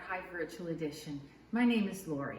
Hive Virtual Edition. My name is Lori.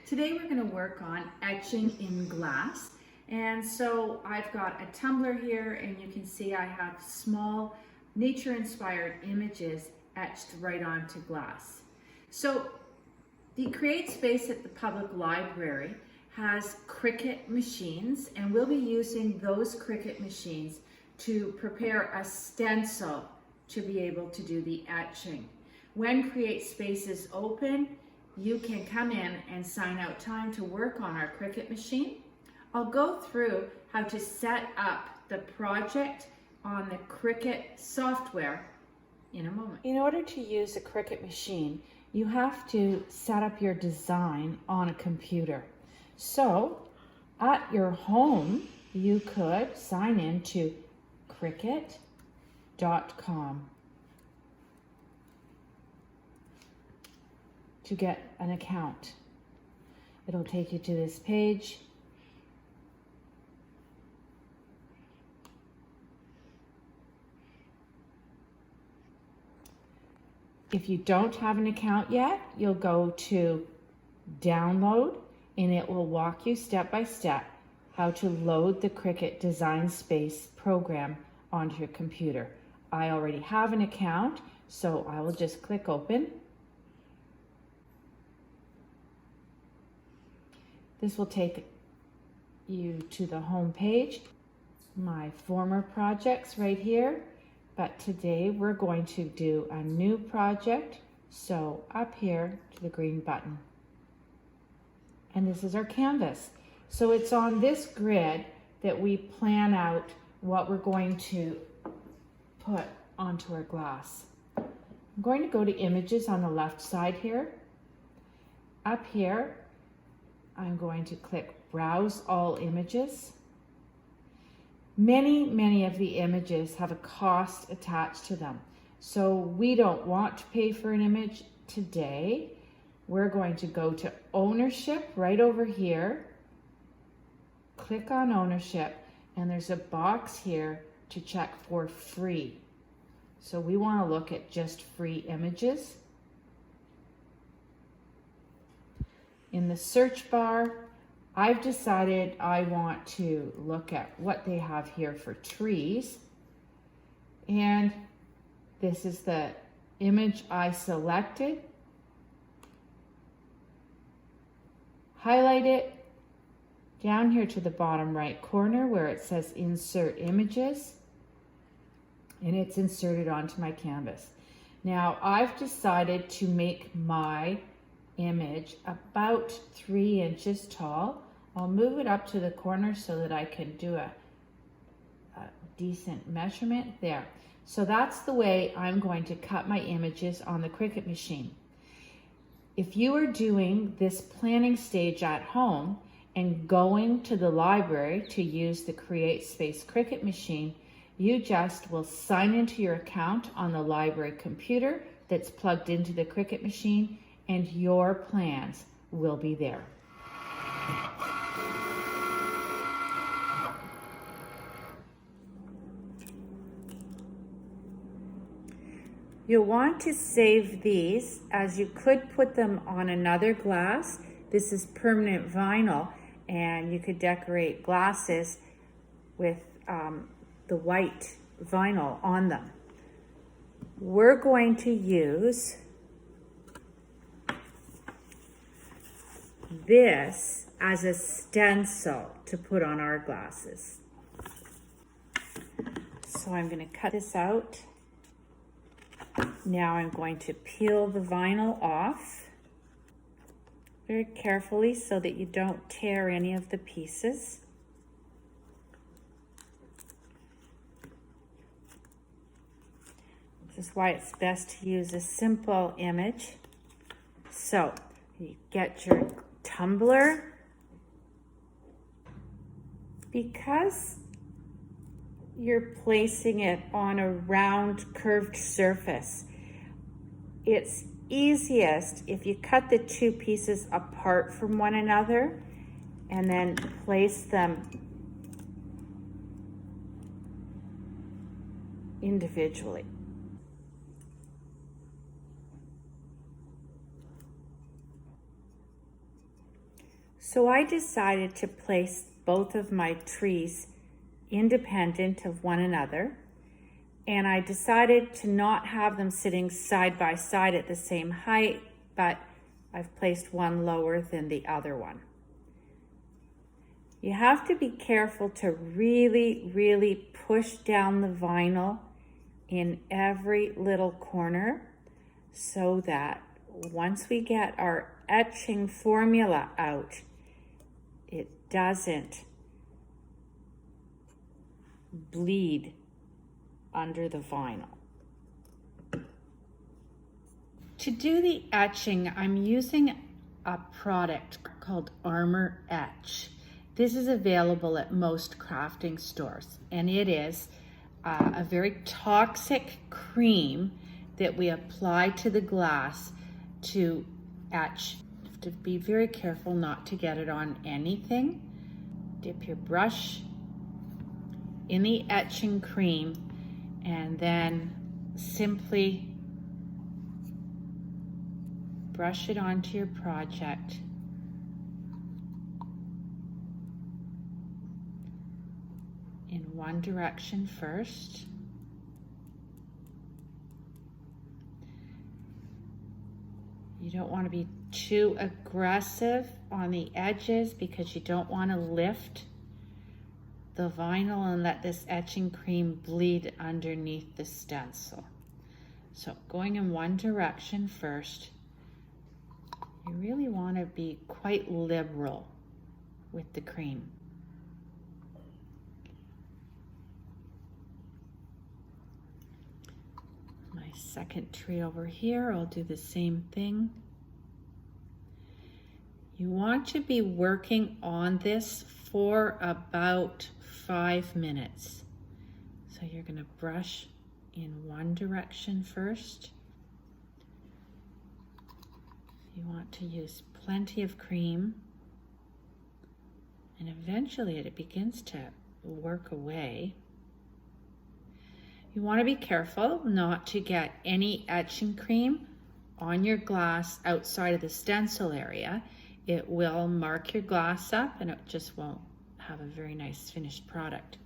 Today we're going to work on etching in glass. And so I've got a tumbler here, and you can see I have small nature-inspired images etched right onto glass. So the Create Space at the Public Library has Cricut machines, and we'll be using those Cricut machines to prepare a stencil to be able to do the etching. When Create Space is open, you can come in and sign out time to work on our Cricut machine. I'll go through how to set up the project on the Cricut software in a moment. In order to use a Cricut machine, you have to set up your design on a computer. So at your home, you could sign in to Cricut.com to get an account. It'll take you to this page. If you don't have an account yet, you'll go to Download, and it will walk you step by step how to load the Cricut Design Space program onto your computer. I already have an account, so I will just click Open. This will take you to the home page. My former projects right here, but today we're going to do a new project. So up here to the green button. And this is our canvas. So it's on this grid that we plan out what we're going to put onto our glass. I'm going to go to Images on the left side here. Up here, I'm going to click Browse All Images. Many of the images have a cost attached to them. So we don't want to pay for an image today. We're going to go to Ownership right over here. Click on Ownership, and there's a box here to check for free. So we want to look at just free images. In the search bar, I've decided I want to look at what they have here for trees. And this is the image I selected. Highlight it down here to the bottom right corner where it says Insert Images, and it's inserted onto my canvas. Now I've decided to make my image about 3 inches tall. I'll move it up to the corner so that I can do a decent measurement there. So that's the way I'm going to cut my images on the Cricut machine. If you are doing this planning stage at home and going to the library to use the Create Space Cricut machine, you just will sign into your account on the library computer that's plugged into the Cricut machine, and your plans will be there. You'll want to save these, as you could put them on another glass. This is permanent vinyl, and you could decorate glasses with the white vinyl on them. We're going to use this as a stencil to put on our glasses. So I'm going to cut this out. Now I'm going to peel the vinyl off very carefully so that you don't tear any of the pieces. This is why it's best to use a simple image. So you get your tumbler. Because you're placing it on a round curved surface, it's easiest if you cut the two pieces apart from one another and then place them individually. So I decided to place both of my trees independent of one another, and I decided to not have them sitting side by side at the same height, but I've placed one lower than the other one. You have to be careful to really push down the vinyl in every little corner so that once we get our etching formula out, it doesn't bleed under the vinyl. To do the etching, I'm using a product called Armor Etch. This is available at most crafting stores, and it is a very toxic cream that we apply to the glass to etch. You have to be very careful not to get it on anything. Dip your brush in the etching cream and then simply brush it onto your project. In one direction first. You don't want to be too aggressive on the edges because you don't want to lift the vinyl and let this etching cream bleed underneath the stencil. So going in one direction first. You really want to be quite liberal with the cream. My second tree over here, I'll do the same thing. You want to be working on this for about 5 minutes. So you're going to brush in one direction first. You want to use plenty of cream, and eventually it begins to work away. You want to be careful not to get any etching cream on your glass outside of the stencil area. It will mark your glass up and it just won't have a very nice finished product.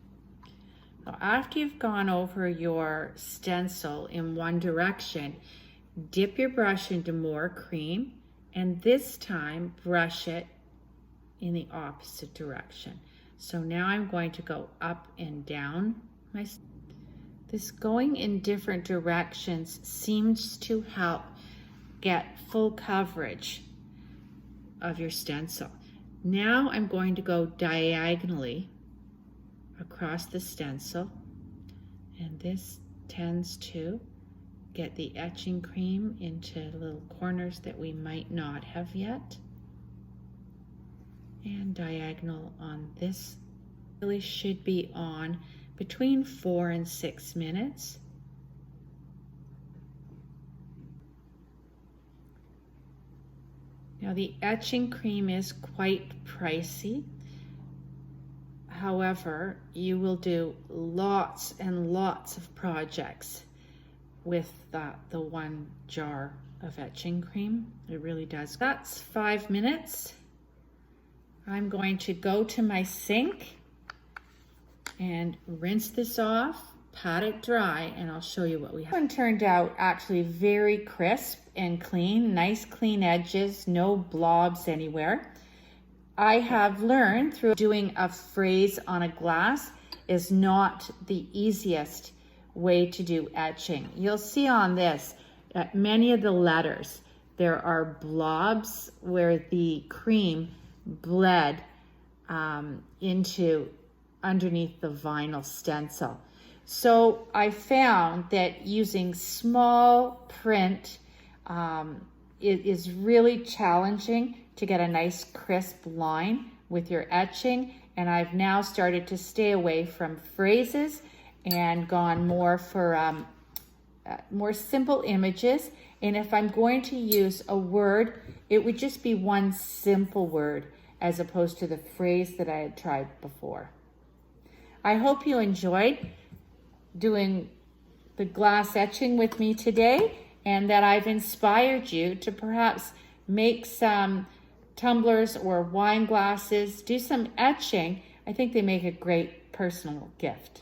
Now, after you've gone over your stencil in one direction, dip your brush into more cream and this time brush it in the opposite direction. So now I'm going to go up and down my. This going in different directions seems to help get full coverage of your stencil. Now I'm going to go diagonally across the stencil, and this tends to get the etching cream into little corners that we might not have yet. And diagonal on this really should be on between 4 and 6 minutes. Now the etching cream is quite pricey. However, you will do lots and lots of projects with the one jar of etching cream. It really does. That's 5 minutes. I'm going to go to my sink and rinse this off, pat it dry, and I'll show you what we have. This one turned out actually very crisp and clean, nice clean edges, no blobs anywhere. I have learned through doing a phrase on a glass is not the easiest way to do etching. You'll see on this that many of the letters, there are blobs where the cream bled into underneath the vinyl stencil. So I found that using small print it is really challenging to get a nice crisp line with your etching, and I've now started to stay away from phrases and gone more for more simple images. And if I'm going to use a word, it would just be one simple word as opposed to the phrase that I had tried before. I hope you enjoyed doing the glass etching with me today, and that I've inspired you to perhaps make some tumblers or wine glasses, do some etching. I think they make a great personal gift.